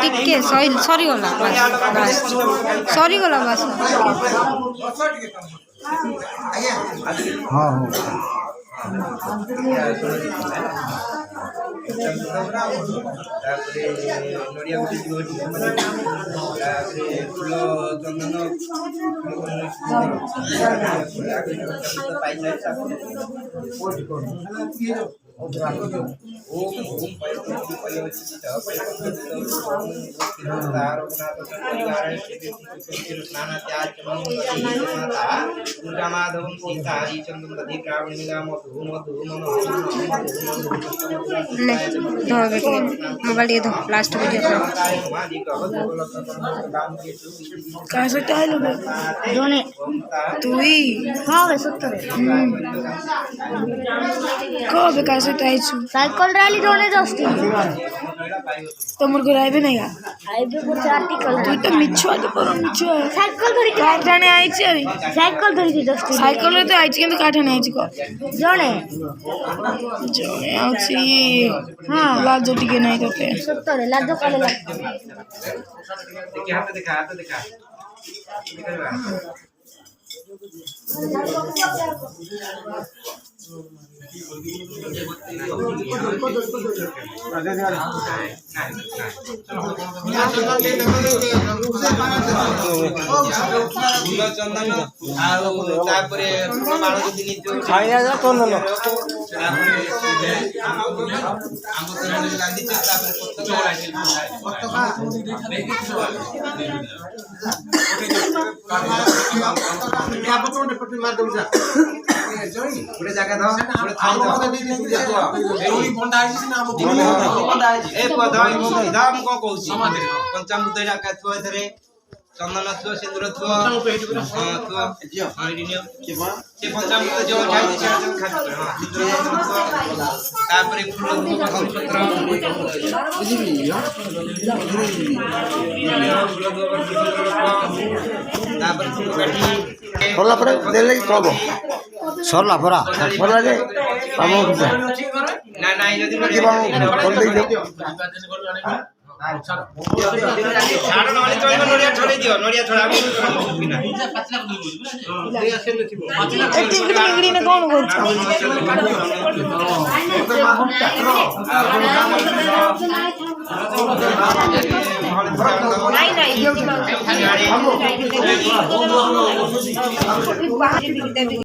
टिके सरीगला बस हाँ नड़िया गुटे फूल चंदन माधव सीता चंदन मोबाइल ये दो लास्ट वीडियो कहाँ से दोने तू ही हाँ वे सत्तर कब कहाँ से साइकिल रैली दोने जस्ट तुम को आइबे नहीं आ आइबे को आर्टिकल तू तो मिछुआ तो पर मिछुआ साइकिल धरि काठाने आई छी साइकिल धरि जस्ट साइकिल रे तो आई छी किंतु काठाने आई छी को जणे आउची हां लाजो टिके नहीं करते सत्तर लाजो काले लाग देखिए हाथ देखा चंदन गोटे जगह दो पंचामृत चंदन थो सिंदूर थो पंचामृत जो सरला परा सरला जे ना ना यदि छाड़ नले चलिबो नडिया छोड़े दियो नडिया छोड़ा बिना टिंगड़ी ने कौन बोल नहीं